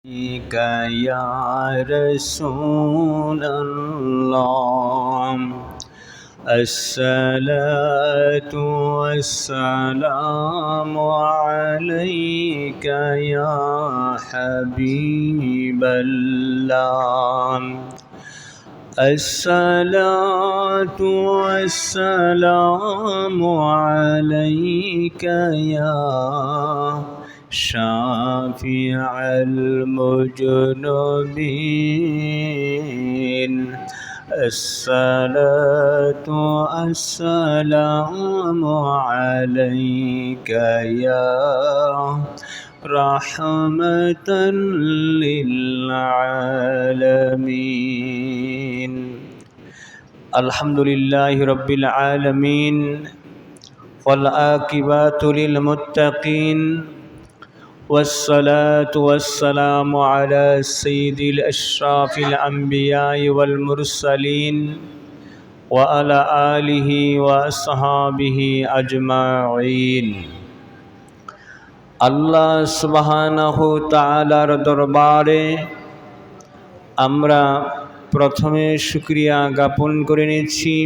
عليك يا رسول الله الصلاة والسلام عليك يا حبيب الله الصلاة والسلام عليك يا شافع المذنبين الصلاة والسلام عليك يا رحمة للعالمين الحمد لله رب العالمين والعاقبة للمتقين والصلاة والسلام على سيد الأشراف الأنبياء والمرسلين وعلى آله وأصحابه أجمعين আল্লাহ সুবহানাহু তাআলার দরবারে আমরা প্রথমে শুকরিয়া জ্ঞাপন করে নিচ্ছি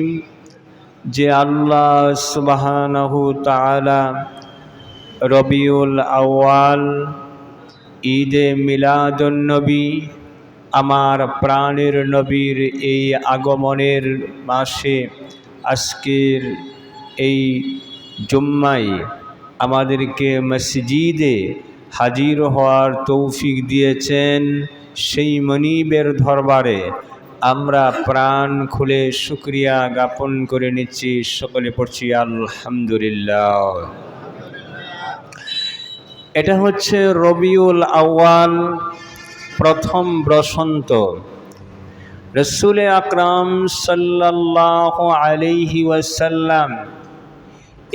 যে আল্লাহ সুবহানাহু তাআলা রবিউল আউয়াল ঈদে মিলাদুন নবী আমার প্রাণের নবীর এই আগমনের মাসে আজকের এই জুম্মায় আমাদেরকে মসজিদে হাজির হওয়ার তৌফিক দিয়েছেন। সেই মনিবের দরবারে আমরা প্রাণ খুলে শুকরিয়া জ্ঞাপন করে নিচ্ছি। সকলে পড়ছি আলহামদুলিল্লাহ। এটা হচ্ছে রবিউল আউয়াল, প্রথম বসন্ত। রাসূল আকরাম সাল্লাল্লাহু আলাইহি ওয়াসাল্লাম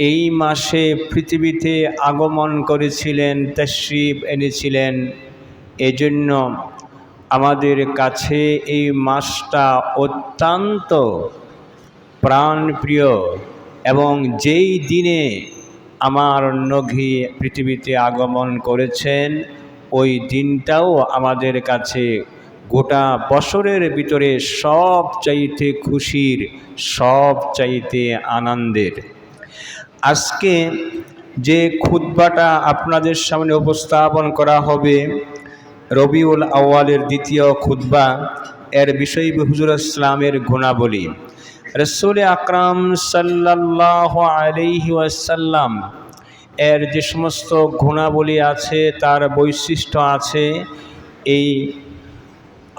এই মাসে পৃথিবীতে আগমন করেছিলেন, তাশরীফ এনেছিলেন। এজন্য আমাদের কাছে এই মাসটা অত্যন্ত প্রাণপ্রিয় এবং যেই দিনে আমার নবী পৃথিবীতে আগমন করেছেন ওই দিনটাও আমাদের কাছে গোটা বছরের ভিতরে সব চাইতে খুশির, সব চাইতে আনন্দের। আজকে যে খুতবাটা আপনাদের সামনে উপস্থাপন করা হবে রবিউল আউয়ালের দ্বিতীয় খুতবা, এর বিষয় হুজুর ইসলামের গুণাবলী। রাসূল আকরাম সাল্লাল্লাহু আলাইহি ওয়াসাল্লাম এর যে সমস্ত গুণাবলী আছে, তার বৈশিষ্ট্য আছে, এই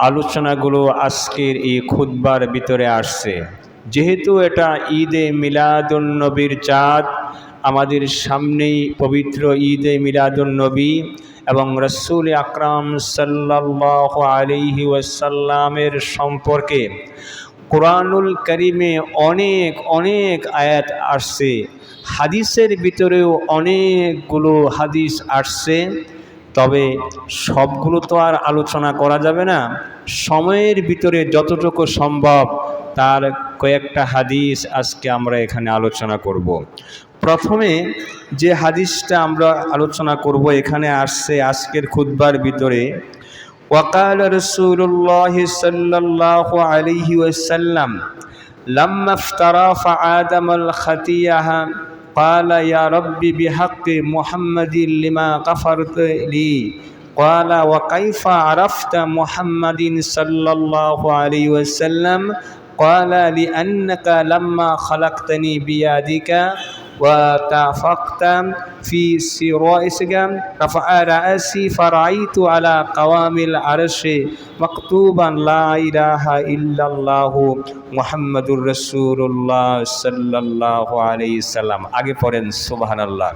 আলোচনাগুলো আজকের এই খুতবার ভিতরে আসছে। যেহেতু এটা ঈদে মিলাদুন নবীর চাঁদ, আমাদের সামনেই পবিত্র ঈদে মিলাদুন নবী এবং রাসূল আকরাম সাল্লাল্লাহু আলাইহি ওয়াসাল্লামের সম্পর্কে কোরআনুল কারীমে অনেক অনেক আয়াত আসছে, হাদিসের ভিতরেও অনেকগুলো হাদিস আসছে। তবে সবগুলো তো আর আলোচনা করা যাবে না, সময়ের ভিতরে যতটুকু সম্ভব তার কয়েকটা হাদিস আজকে আমরা এখানে আলোচনা করব। প্রথমে যে হাদিসটা আমরা আলোচনা করব এখানে আসছে আজকের খুতবার ভিতরে, ওয়াকাল রাসূলুল্লাহ সাল্লাল্লাহু আলাইহি ওয়াসাল্লাম লাম্মা ইফতারা ফাআদামাল খাতিয়াহা قال يا ربي بحق محمد لما غفرت لي قال وكيف عرفت محمد صلى الله عليه وسلم قال لأنك لما خلقتني بيدك وتفقت في سرائك رفع رأسي فرأيت على قوام العرش مكتوبا لا إله إلا الله محمد رسول الله صلى الله عليه وسلم। আগে পড়েন সুবহানাল্লাহ।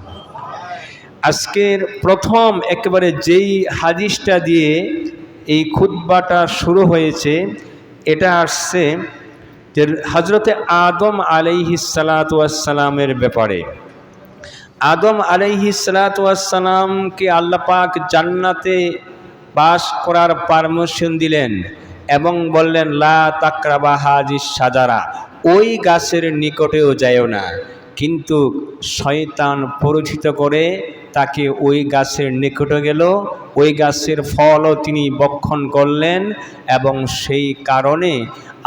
আজকের প্রথম একেবারে যেই হাদিসটা দিয়ে এই খুতবাটা শুরু হয়েছে এটা আসছে যে হযরতে আদম আলাইহিস সালাতু ওয়াস সালামের ব্যাপারে। আদম আলাইহিস সালাতু ওয়াস সালামকে আল্লাহ পাক জান্নাতে বাস করার পারমিশন দিলেন এবং বললেন লা তাকরাবা হাজিস শাজারা, ওই গাছের নিকটেও যায়ও না। কিন্তু শয়তান পরিচিত করে তাকে ওই গাছের নিকটে গেল, ওই গাছের ফলও তিনি ভক্ষণ করলেন এবং সেই কারণে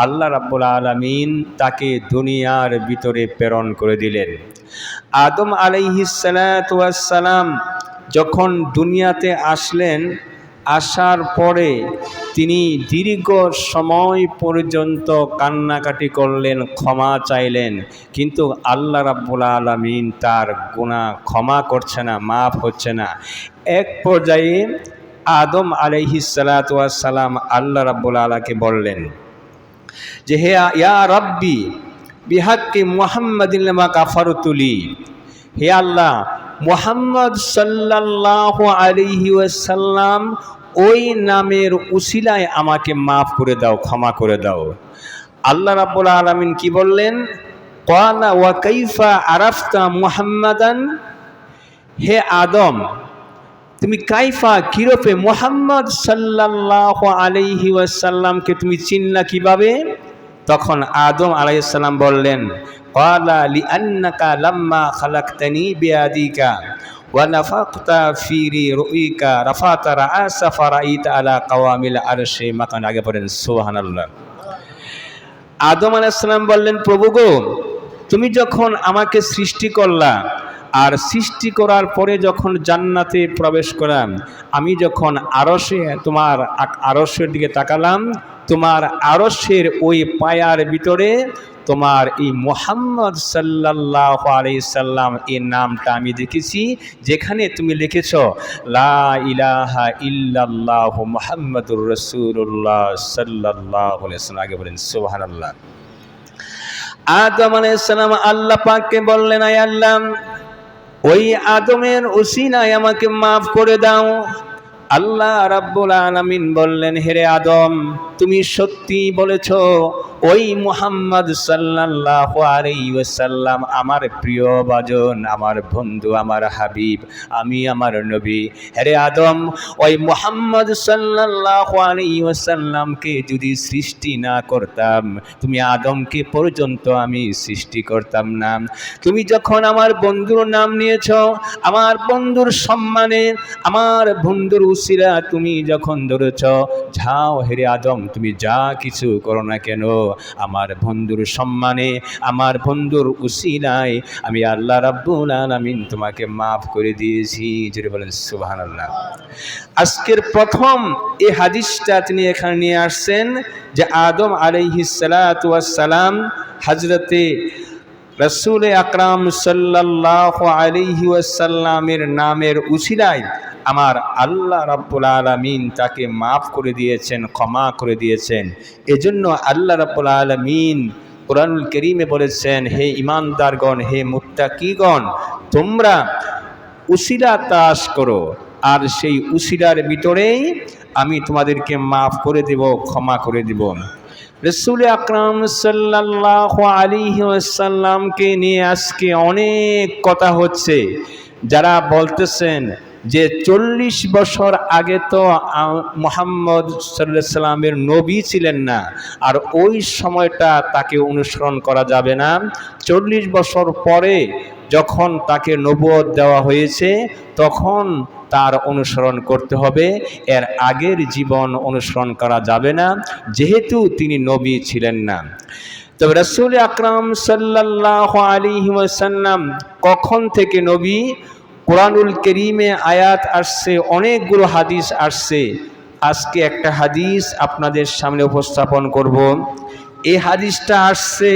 আল্লাহ রাব্বুল আলামিন তাকে দুনিয়ার ভিতরে প্রেরণ করে দিলেন। আদম আলাইহিস সালাতু ওয়াস সালাম যখন দুনিয়াতে আসলেন, আসার পরে তিনি দীর্ঘ সময় পর্যন্ত কান্নাকাটি করলেন, ক্ষমা চাইলেন, কিন্তু আল্লাহ রাব্বুল আলামিন তার গুনাহ ক্ষমা করছে না, মাফ হচ্ছে না। এক পর্যায়ে আদম আলাইহিস সালাতু ওয়াস সালাম আল্লাহ রাব্বুল আলাকে বললেন যে হে ইয়া রাব্বি বিহাক্কি মুহাম্মাদিন লিমা কাফারতুলি, হে আল্লাহ, মুহাম্মদ সাল্লাল্লাহু আলাইহি ওয়াসাল্লাম ওই নামের উসিলায় আমাকে মাফ করে দাও, ক্ষমা করে দাও। আল্লাহ রাব্বুল আলামিন কি বললেন? ক্বালা ওয়া কাইফা আরাফতা মুহাম্মাদান, হে আদম তুমি কাইফা কিরূপে মুহাম্মদ সাল্লাল্লাহু আলাইহি ওয়াসাল্লামকে তুমি চিনলা কিভাবে? তখন আদম আলাইহিস সালাম বললেন ক্বালা লিআন্নাকা লাম্মা খালাকতানি বিয়াদিকা ওয়া নাফাকতা ফি রুইকা রাফাতা রাআসা ফারাইতা আলা কাওয়ামিল আরশি মাকান। আগে পড়েন সুবহানাল্লাহ। আদম আলাইহিস সালাম বললেন, প্রভু গো, তুমি যখন আমাকে সৃষ্টি করলা আর সৃষ্টি করার পরে যখন জান্নাতে প্রবেশ করলাম, আমি যখন আরশে তোমার আরশের দিকে তাকালাম, তোমার আরশের ওই পায়ার ভিতরে তোমার এই মুহাম্মদ সাল্লাল্লাহু আলাইহি সাল্লাম এই নামটা আমি দেখেছি, যেখানে তুমি লিখেছ লা ইলাহা ইল্লাল্লাহু মুহাম্মাদুর রাসূলুল্লাহ সাল্লাল্লাহু আলাইহি সাল্লাম। আগে বলেন সুবহানাল্লাহ। আদম আলাইহিস সালাম আল্লাহ পাককে বললেন, আয় আল্লাহ, ওই আদমের উসিলায় আমাকে মাফ করে দাও। আল্লাহ রাব্বুল আলামিন বললেন, হে আদম, তুমি সত্যি বলেছ, ওই মুহাম্মদ সাল্লাল্লাহু আলাইহি ওয়াসাল্লাম আমার প্রিয় ভাজন, আমার বন্ধু, আমার হাবিব, আমি আমার নবী। হে আদম, ওই মুহাম্মদ সাল্লাল্লাহু আলাইহি ওয়াসাল্লামকে যদি সৃষ্টি না করতাম, তুমি আদমকে পর্যন্ত আমি সৃষ্টি করতাম না। তুমি যখন আমার বন্ধুর নাম নিয়েছ, আমার বন্ধুর সম্মানে, আমার বন্ধুর উসিলা তুমি যখন ধরেছ, যাও হে আদম, তুমি যা কিছু করো না কেন, আমার বন্ধুর সম্মানে, আমার বন্ধুর উসিলায় আমি আল্লাহ রাব্বুল আলামিন তোমাকে মাফ করে দিয়েছি। জোরে বলেন সুবহানাল্লাহ। আজকের প্রথম এই হাদিসটা তিনি এখানে নিয়ে আসছেন যে আদম আলাইহিস সালাতু ওয়াস সালাম হযরতে রাসূল আকরাম সাল্লাল্লাহু আলাইহি ওয়াসাল্লামের নামের উসিলায় আমার আল্লাহ রাব্বুল আলামিন তাকে মাফ করে দিয়েছেন, ক্ষমা করে দিয়েছেন। এজন্য আল্লাহ রাব্বুল আলামিন কুরআনুল কারীমে বলেছেন, হে ঈমানদারগণ, হে মুত্তাকিগণ, তোমরা উসিলা তালাশ করো, আর সেই উসিলার ভিতরেই আমি তোমাদেরকে মাফ করে দেব, ক্ষমা করে দেব। রাসূল আকরাম সাল্লাল্লাহু আলাইহি ওয়াসাল্লামকে নিয়ে আজকে অনেক কথা হচ্ছে। যারা বলতেছেন যে 40 বছর আগে তো মুহাম্মদ সাল্লাল্লাহু আলাইহি সাল্লামের নবী ছিলেন না, আর ওই সময়টা তাকে অনুসরণ করা যাবে না। 40 বছর পরে যখন তাকে নবুয়ত দেওয়া হয়েছে, তখন তার অনুসরণ করতে হবে, এর আগের জীবন অনুসরণ করা যাবে না, যেহেতু তিনি নবী ছিলেন না। তবে রাসূল আকরাম সাল্লাল্লাহু আলাইহি ওয়াসাল্লাম কখন থেকে নবী? কুরআনুল কারীমে আয়াত আসছে, অনেকগুলো হাদিস আসছে। আজকে একটা হাদিস আপনাদের সামনে উপস্থাপন করব। এই হাদিসটা আসছে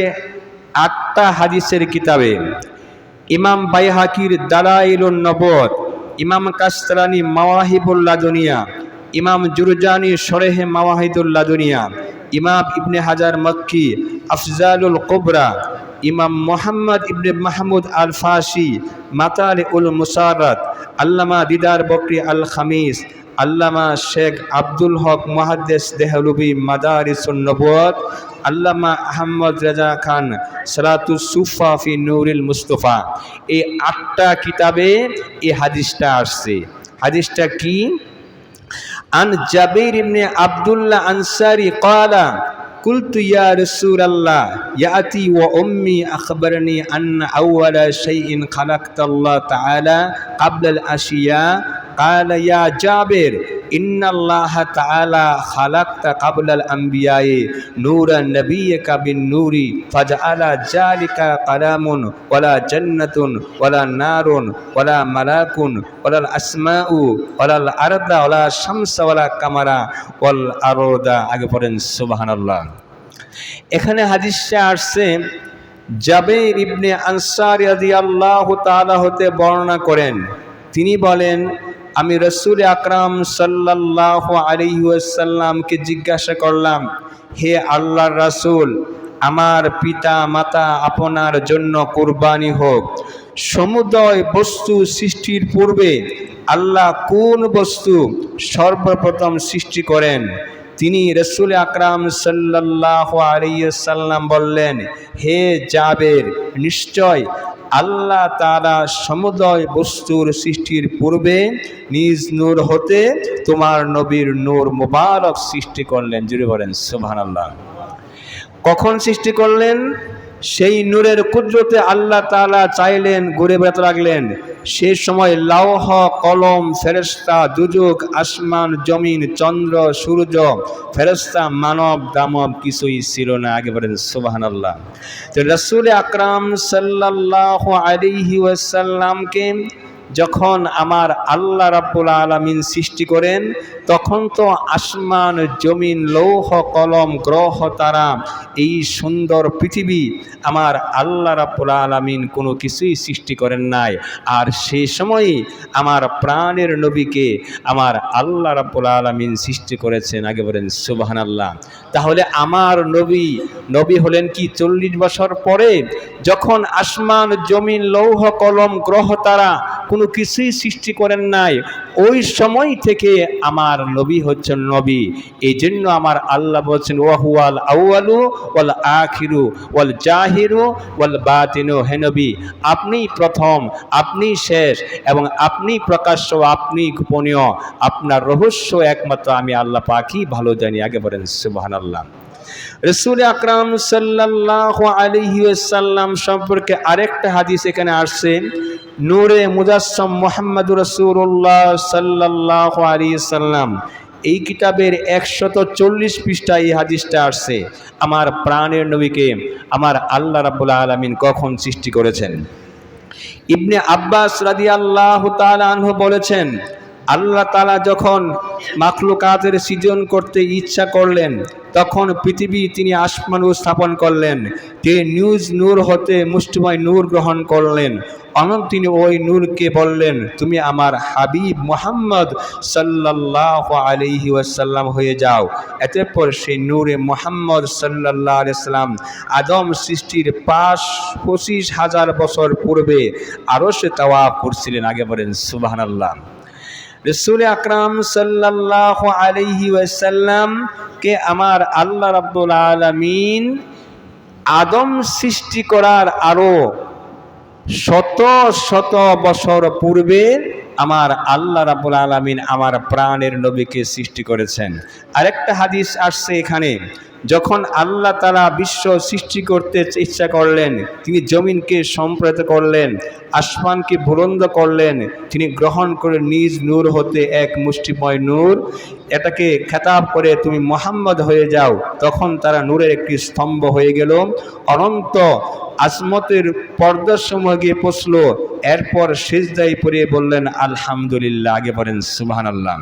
8টা হাদিসের কিতাবে। ইমাম বাইহাকির দালাইলুন নবুওয়াত, ইমাম কাসতালানি মাওয়াহিবুল লাদুনিয়া, ইমাম জুরজানি শরহে মাওয়াহিদুল লাদুনিয়া, ইমাম ইবনে হাজার মক্কি আফজালুল কুবরা, ইমাম মুহাম্মদ ইবনে মাহমুদ আল ফাসি মাতালিউল মুসাররাত, আল্লামা দিদার বকরি আল খামিস, আল্লামা শেখ আব্দুল হক মুহাদ্দিস দেহলভী মাদারিসুন নবুওয়াত, আল্লামা আহমদ রাজা খান সালাতুস সুফা ফি নূরিল মুস্তাফা, এই 8টা কিতাবে এই হাদিসটা আসছে। হাদিসটা কি? আন জাবির ইবনে আব্দুল্লাহ আনসারী ক্বালা কুলতু ইয়া রাসূলাল্লাহ ইয়াতি ওয়া উম্মি আখবারনি আন্না আউওয়ালা শাইইন খালাকতাল্লাহ তাআলা ক্বাবলাল আশিয়া قال يا جابر إن الله تعالى خلقت قبل الأنبياء نور نبيك بالنور فجعل ذلك قلم ولا جنة ولا نار ولا ملاك ولا الأسماء ولا الأرض ولا الشمس ولا القمر والأرض আগে পড়েন সুবহানাল্লাহ। এখানে হাদিসে আসছে জাবের ইবনে আনসার রাদিয়াল্লাহু তাআলা হতে বর্ণনা করেন, তিনি বলেন আমি রাসূল আকরাম সাল্লাল্লাহু আলাইহি ওয়াসাল্লামকে জিজ্ঞাসা করলাম, হে আল্লাহর রাসূল, আমার পিতা মাতা আপনার জন্য কুরবানি হোক। সমুদয় বস্তু সৃষ্টির পূর্বে আল্লাহ কোন বস্তু সর্বপ্রথম সৃষ্টি করেন? তিনি রাসূল আকরাম সাল্লাল্লাহু আলাইহি ওয়াসাল্লাম বললেন, হে জাবের, নিশ্চয় আল্লাহ তাআলা সমুদয় বস্তুর সৃষ্টির পূর্বে নিজ নূর হতে তোমার নবীর নূর মুবারক সৃষ্টি করলেন। জুড়ে বলেন সুবহানাল্লাহ। কখন সৃষ্টি করলেন? সেই নূরের কুদরতে আল্লাহ তাআলা চাইলেন, ঘুরে বেড়াতে লাগলেন। সে সময় লৌহ কলম, ফেরেশতা, দুজক, আসমান, জমিন, চন্দ্র, সূর্য, ফেরেশতা, মানব দানব কিছুই ছিল না। আগে বলেন সুবহানাল্লাহ। তো রাসূল আকরাম সাল্লাল্লাহু আলাইহি ওয়াসাল্লামকে যখন আমার আল্লাহ রাব্বুল আলামিন সৃষ্টি করেন, তখন তো আসমান, জমিন, লৌহ কলম, গ্রহ তারা, এই সুন্দর পৃথিবী আমার আল্লাহ রাব্বুল আলামিন কোনো কিছুই সৃষ্টি করেন নাই। আর সেই সময়ই আমার প্রাণের নবীকে আমার আল্লাহ রাব্বুল আলামিন সৃষ্টি করেছেন। আগে বলেন সুবহানাল্লাহ। তাহলে আমার নবী হলেন কি 40 বছর পরে, যখন আসমান, জমিন, লৌহ কলম, গ্রহ তারা কোনো কিছুই সৃষ্টি করেন নাই, ওই সময় থেকে আমার নবী হচ্ছেন নবী। এই জন্য আমার আল্লাহ বলছেন ওয়াহুয়াল আউয়ালু ওয়াল আখিরু ওয়াল জাহিরু ওয়াল বাতিনু। হে নবী, আপনি প্রথম, আপনি শেষ এবং আপনি প্রকাশ্য, আপনি গোপনীয়। আপনার রহস্য একমাত্র আমি আল্লাহ পাকই ভালো জানি। আগে বলেন সুবহানাল্লাহ। রাসূল আকরাম সাল্লাল্লাহু আলাইহি ওয়াসাল্লাম সম্পর্কে আরেকটা হাদিস এখানে আসছে, নূরে মুজাসসাম মুহাম্মদুর রাসূলুল্লাহ সাল্লাল্লাহু আলাইহি ওয়াসাল্লাম। এই কিতাবের 140 পৃষ্ঠায় এই হাদিসটা আসছে। আমার প্রাণের নবীকে আমার আল্লাহ রাব্বুল আলামিন কখন সৃষ্টি করেছেন? ইবনে আব্বাস রাদিয়াল্লাহু তাআলা আনহু বলেছেন, আল্লাহ তাআলা যখন মাখলুকাতের সৃজন করতে ইচ্ছা করলেন, তখন পৃথিবী তিনি আসমান স্থাপন করলেন। তিনি নিজ নূর হতে মুষ্টিময় নূর গ্রহণ করলেন। অনন্ত তিনি ওই নূরকে বললেন, তুমি আমার হাবিব মুহাম্মদ সাল্লাল্লাহু আলাইহি ওয়াসাল্লাম হয়ে যাও। এরপর সেই নূরে মুহাম্মদ সাল্লাল্লাহু আলাইহি ওয়াসাল্লাম আদম সৃষ্টির 25,000 বছর পূর্বে আরশে তাওয়াফ করছিলেন। আগে বলেন সুবহানাল্লাহ। রাসূল আকরাম সাল্লাল্লাহু আলাইহি ওয়াসাল্লাম কে আমার আল্লাহ রাব্বুল আলামিন আদম সৃষ্টি করার আরো শত শত বছর পূর্বে আমার আল্লাহ রাব্বুল আলামিন আমার প্রাণের নবীকে সৃষ্টি করেছেন। আরেকটা হাদিস আসছে এখানে, যখন আল্লাহ তাআলা বিশ্ব সৃষ্টি করতে ইচ্ছা করলেন, তিনি জমিনকে সম্প্রসারিত করলেন, আসমানকে বুলন্দ করলেন, তিনি গ্রহণ করে নিজ নূর হতে এক মুষ্টিময় নূর, এটাকে খেতাব করে তুমি মুহাম্মদ হয়ে যাও। তখন তারা নূরের একটি স্তম্ভ হয়ে গেল, অনন্ত আজমতের পর্দার সময় গিয়ে পৌঁছল। এরপর সিজদায় পড়ে বললেন আলহামদুলিল্লাহ। আগে বলেন সুবহানাল্লাহ।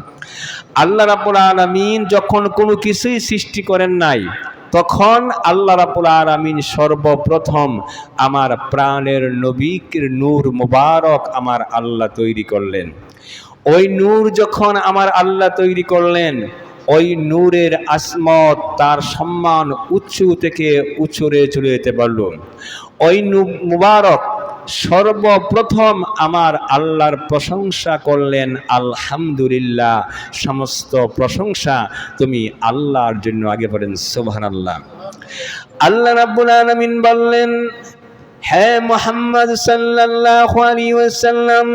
আল্লাহ রাব্বুল আলামিন যখন কোনো কিছুই সৃষ্টি করেন নাই, তখন আল্লাহ রাব্বুল আলামিন সর্বপ্রথম আমার প্রাণের নবীর নূর মুবারক আমার আল্লাহ তৈরি করলেন। ওই নূর যখন আমার আল্লাহ তৈরি করলেন, ওই নূরের আসমত, তার সম্মান উঁচু থেকে উঁচুরে চলে যেতে পারল। ওই নূর মুবারক সর্বপ্রথম আমার আল্লাহর প্রশংসা করলেন আলহামদুলিল্লাহ, সমস্ত প্রশংসা তুমি আল্লাহর জন্য। আগে বলেন সুবহানাল্লাহ। আল্লাহ রাব্বুল আলামিন বললেন, হে মুহাম্মদ সাল্লাল্লাহু আলাইহি ওয়াসাল্লাম,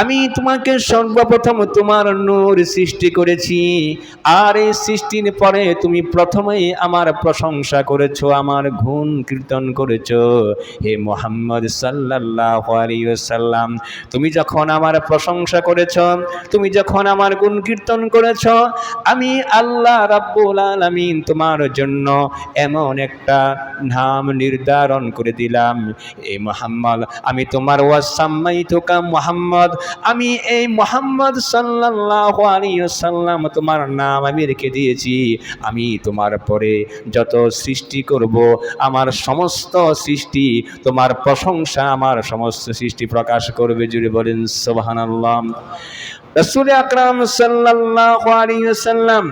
আমি তোমাকে সর্বপ্রথম তোমার নূর সৃষ্টি করেছি, আর এই সৃষ্টির পরে তুমি প্রথমেই আমার প্রশংসা করেছো, আমার গুণ কীর্তন করেছো। হে মুহাম্মদ সাল্লাল্লাহু আলাইহি ওয়াসাল্লাম, তুমি যখন আমার প্রশংসা করেছো, তুমি যখন আমার গুণ কীর্তন করেছো, আমি আল্লাহ রাব্বুল আলামিন তোমার জন্য এমন একটা নাম নির্ধারণ করে দিলাম। এই মুহাম্মদ, আমি তোমার ওয়াসাম্মাইতুকা মুহাম্মদ, আমি এই মুহাম্মদ সাল্লাল্লাহু আলাইহি ওয়াসাল্লাম তোমার নাম আমি রেখে দিয়েছি। আমি তোমার পরে যত সৃষ্টি করব, আমার সমস্ত সৃষ্টি তোমার প্রশংসা, আমার সমস্ত সৃষ্টি প্রকাশ করবে। জুড়ে বলেন সুবহানাল্লাহ। রাসূল আকরাম সাল্লাল্লাহু আলাইহি ওয়াসাল্লাম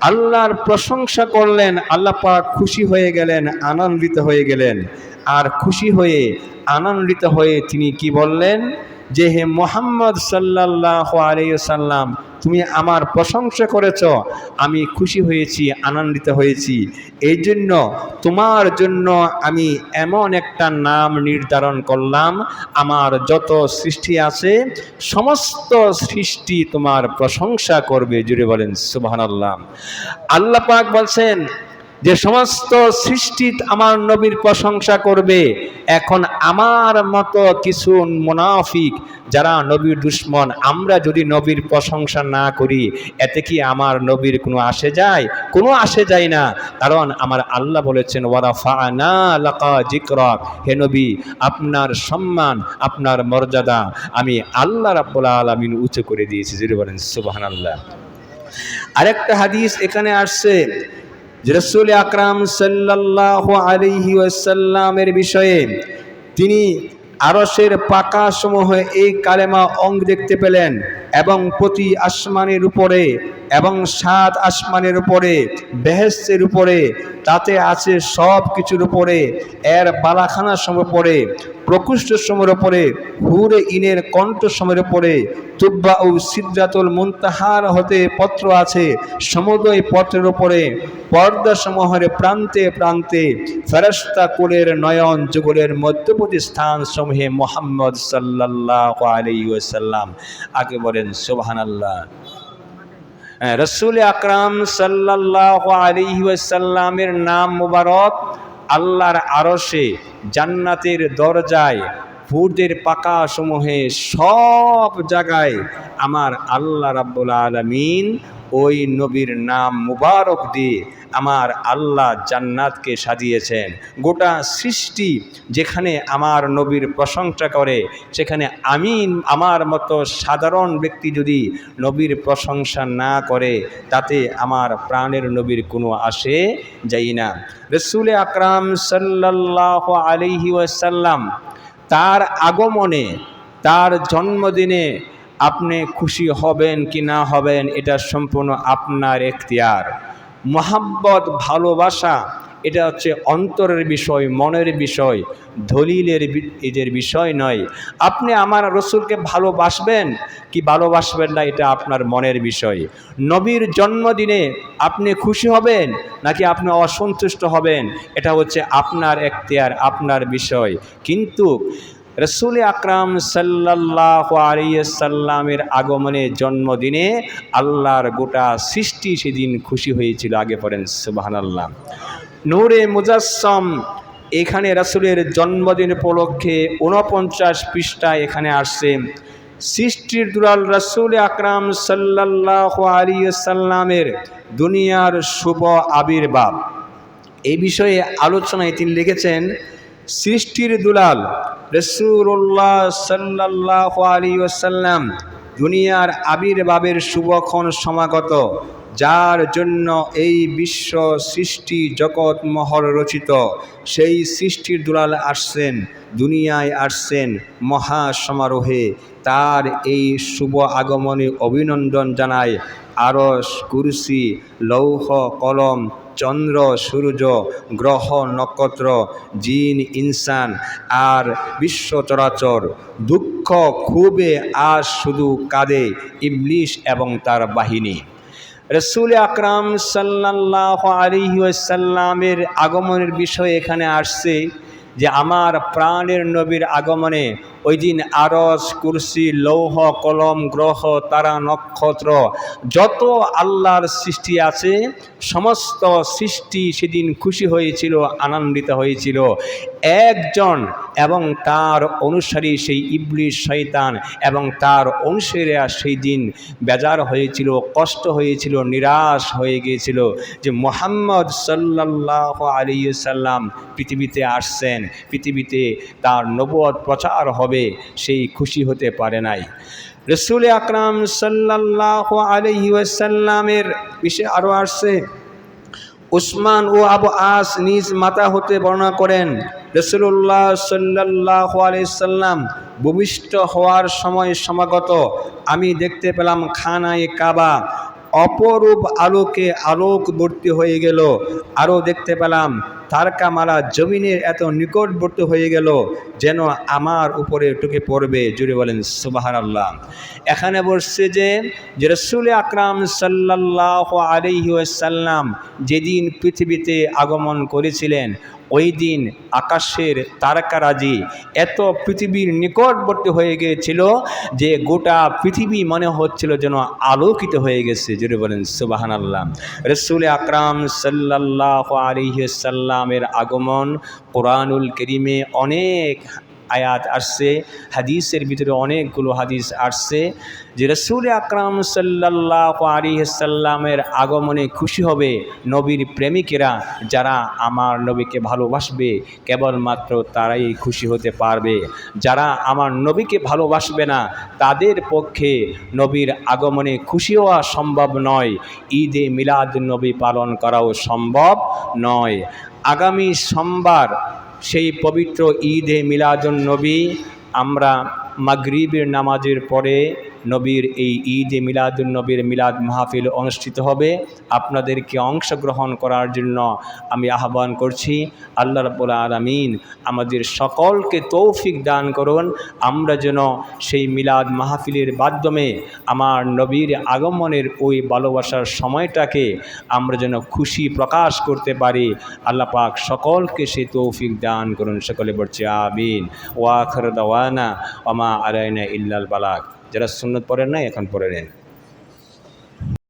আল্লাহর প্রশংসা করলেন, আল্লাহ পাক খুশি হয়ে গেলেন, আনন্দিত হয়ে গেলেন। আর খুশি হয়ে আনন্দিত হয়ে তিনি কি বললেন, যে হে মুহাম্মদ সাল্লাল্লাহু আলাইহি ওয়াসাল্লাম, তুমি আমার প্রশংসা করেছ, আমি খুশি হয়েছি, আনন্দিত হয়েছি। এই জন্য তোমার জন্য আমি এমন একটা নাম নির্ধারণ করলাম, আমার যত সৃষ্টি আছে সমস্ত সৃষ্টি তোমার প্রশংসা করবে। জুড়ে বলেন সুবহানাল্লাহ। আল্লাহ পাক বলছেন যে সমস্ত সৃষ্টি আমার নবীর প্রশংসা করবে। এখন আমার মতো কিছু মুনাফিক যারা নবীর দুশমন, আমরা যদি নবীর প্রশংসা না করি, এতে কি আমার নবীর কোনো আসে যায়? কোনো আসে যায় না। কারণ আমার আল্লাহ বলেছেন ওয়ারাফা'না লাকা যিকরাক, হে নবী আপনার সম্মান, আপনার মর্যাদা আমি আল্লাহ রাব্বুল আলামিন উঁচু করে দিয়েছি। যদি বলেন সুবহানাল্লাহ। আরেকটা হাদিস এখানে আসছে যে রাসূল আকরাম সাল্লাল্লাহু আলাইহি ওয়াসাল্লামের বিষয়ে তিনি আরশের পাকা সমূহে এই কালেমা অঙ্গ দেখতে পেলেন, এবং প্রতি আসমানের উপরে এবং 7 আসমানের উপরে, বেহেশতের উপরে, তাতে আছে সব কিছুর উপরে, এর বালাখানা সময়ের উপরে, প্রকৃষ্ট সময়ের উপরে, হুরে ইনের কণ্ঠ সময়ের উপরে, তুব্বা ও সিদরাতুল মুনতাহার হতে পত্র আছে, সমুদয় পত্রের উপরে, পর্দা সমূহের প্রান্তে প্রান্তে, ফেরেশতা কুলের নয়ন যুগলের মধ্যবর্তী স্থান সমূহে মুহাম্মদ সাল্লাল্লাহু আলাইহি ওয়াসাল্লাম। আগে বলেন সুবহানাল্লাহ। রাসূল আকরাম সাল্লাল্লাহু আলাইহি ওয়াসাল্লামের নাম মুবারক আল্লাহর আরশে, জান্নাতের দরজায়, হুরদের পাকা সমূহে, সব জায়গায় আমার আল্লাহ রাব্বুল আলামিন ওই নবীর নাম মুবারক দিয়ে আমার আল্লাহ জান্নাতকে সাজিয়েছেন। গোটা সৃষ্টি যেখানে আমার নবীর প্রশংসা করে, সেখানে আমি আমার মতো সাধারণ ব্যক্তি যদি নবীর প্রশংসা না করে, তাতে আমার প্রাণের নবীর কোনো আসে যায় না। রাসূল আকরাম সাল্লাল্লাহু আলাইহি ওয়াসাল্লাম তার আগমনে, তার জন্মদিনে আপনি খুশি হবেন কি না হবেন, এটা সম্পূর্ণ আপনার এখতিয়ার। মহাব্বত, ভালোবাসা, এটা হচ্ছে অন্তরের বিষয়, মনের বিষয়, দলিলের এদের বিষয় নয়। আপনি আমার রসুলকে ভালোবাসবেন কি ভালোবাসবেন না, এটা আপনার মনের বিষয়। নবীর জন্মদিনে আপনি খুশি হবেন নাকি আপনি অসন্তুষ্ট হবেন, এটা হচ্ছে আপনার এখতিয়ার, আপনার বিষয়। কিন্তু রাসূল আকরাম সাল্লাল্লাহু আলাইহি সাল্লামের আগমনে, জন্মদিনে আল্লাহর গোটা সৃষ্টি সেদিন খুশি হয়েছিল। আগে পড়েন সুবহানাল্লাহ। নূরে মুজাসসাম এখানে রাসূলের জন্মদিন উপলক্ষে 49 পৃষ্ঠায় এখানে আসছে। সৃষ্টির দুলাল রাসূল আকরাম সাল্লাল্লাহু আলাইহি সাল্লামের দুনিয়ার শুভ আবির্ভাব, এই বিষয়ে আলোচনায় তিনি লিখেছেন, সৃষ্টির দুলাল রাসূলুল্লাহ সাল্লাল্লাহু আলাইহি ওয়াসাল্লাম দুনিয়ার আবির্ভাবের শুভক্ষণ সমাগত, যার জন্য এই বিশ্ব সৃষ্টি জগৎ মহল রচিত। সেই সৃষ্টির দুলাল আসছেন, দুনিয়ায় আসছেন মহা সমারোহে। তার এই শুভ আগমনে অভিনন্দন জানায় আরশ, কুরসি, লৌহ কলম, চন্দ্র সূর্য, গ্রহ নক্ষত্র, জিন ইনসান আর বিশ্ব চরাচর। দুঃখ খুবই আজ শুধু কাঁদে ইবলিশ এবং তার বাহিনী। রাসূল আকরাম সাল্লাল্লাহু আলাইহি ওয়াসাল্লামের আগমনের বিষয় এখানে আসছে যে আমার প্রাণের নবীর আগমনে ওই দিন আরশ, কুরসি, লৌহ, কলম, গ্রহ, তারা, নক্ষত্র, যত আল্লাহর সৃষ্টি আছে সমস্ত সৃষ্টি সেদিন খুশি হয়েছিল, আনন্দিত হয়েছিল। একজন এবং তার অনুসারী সেই ইবলিস শয়তান এবং তার অনুসারীরা সেই দিন বেজার হয়েছিল, কষ্ট হয়েছিল, নিরাশ হয়ে গিয়েছিল যে মুহাম্মদ সাল্লাল্লাহু আলাইহি সাল্লাম পৃথিবীতে আসছেন, পৃথিবীতে তার নবুয়ত প্রচার হবে, সেই খুশি হতে পারে নাই। রাসূল আকরাম সাল্লাল্লাহু আলাইহি ওয়াসাল্লামের বিষয়ে আরও আসছে, উসমান ও আবু আস নিজ মাতা হতে বর্ণনা করেন, রাসূলুল্লাহ সাল্লাল্লাহু আলাইহি সাল্লাম ভূমিষ্ঠ হওয়ার সময় সমাগত আমি দেখতে পেলাম খানায়ে কাবা অপরূপ আলোকে আলোকবর্তী হয়ে গেল। আরও দেখতে পেলাম তারকামালা জমিনের এত নিকটবর্তী হয়ে গেল যেন আমার উপরে টুকে পড়বে। জুড়ে বলেন সুবহানাল্লাহ। এখানে বলছে যে রাসূল আকরাম সাল্লাল্লাহু আলাইহি ওয়াসাল্লাম যেদিন পৃথিবীতে আগমন করেছিলেন ওই দিন আকাশের তারকারাজি এত পৃথিবীর নিকটবর্তী হয়ে গিয়েছিল যে গোটা পৃথিবী মনে হচ্ছিল যেন আলোকিত হয়ে গেছে। জুড়ে বলেন সুবহানাল্লাহ। রাসূল আকরাম সাল্লাল্লাহু আলাইহি ওয়াসাল্লামের আগমন কোরআনুল কারীমে অনেক আয়াত আসছে, হাদিসের ভিতরে অনেকগুলো হাদিস আসছে যে রাসূল আকরাম সাল্লাল্লাহু আলাইহি সাল্লামের আগমনে খুশি হবে নবীর প্রেমিকেরা, যারা আমার নবীকে ভালোবাসবে কেবলমাত্র তারাই খুশি হতে পারবে। যারা আমার নবীকে ভালোবাসবে না তাদের পক্ষে নবীর আগমনে খুশি হওয়া সম্ভব নয়, ঈদে মিলাদুন্নবী পালন করাও সম্ভব নয়। আগামী সোমবার সেই পবিত্র ঈদে মিলাদুন্নবী আমরা মাগরিবের নামাজের পরে নবীর এই ঈদে মিলাদুন্নবীর মিলাদ মাহফিল অনুষ্ঠিত হবে। আপনাদেরকে অংশগ্রহণ করার জন্য আমি আহ্বান করছি। আল্লাহ রাব্বুল আলামিন আমাদের সকলকে তৌফিক দান করুন, আমরা যেন সেই মিলাদ মাহফিলের মাধ্যমে আমার নবীর আগমনের ওই ভালোবাসার সময়টাকে আমরা যেন খুশি প্রকাশ করতে পারি। আল্লাহ পাক সকলকে সেই তৌফিক দান করুন। সকলে বলছে আমিন। ওয়া আখিরু দাওয়ানা ওয়া মা আলাইনা ইল্লাল বালাগ। যারা সুন্নত পড়েন না এখন পড়ে নেন।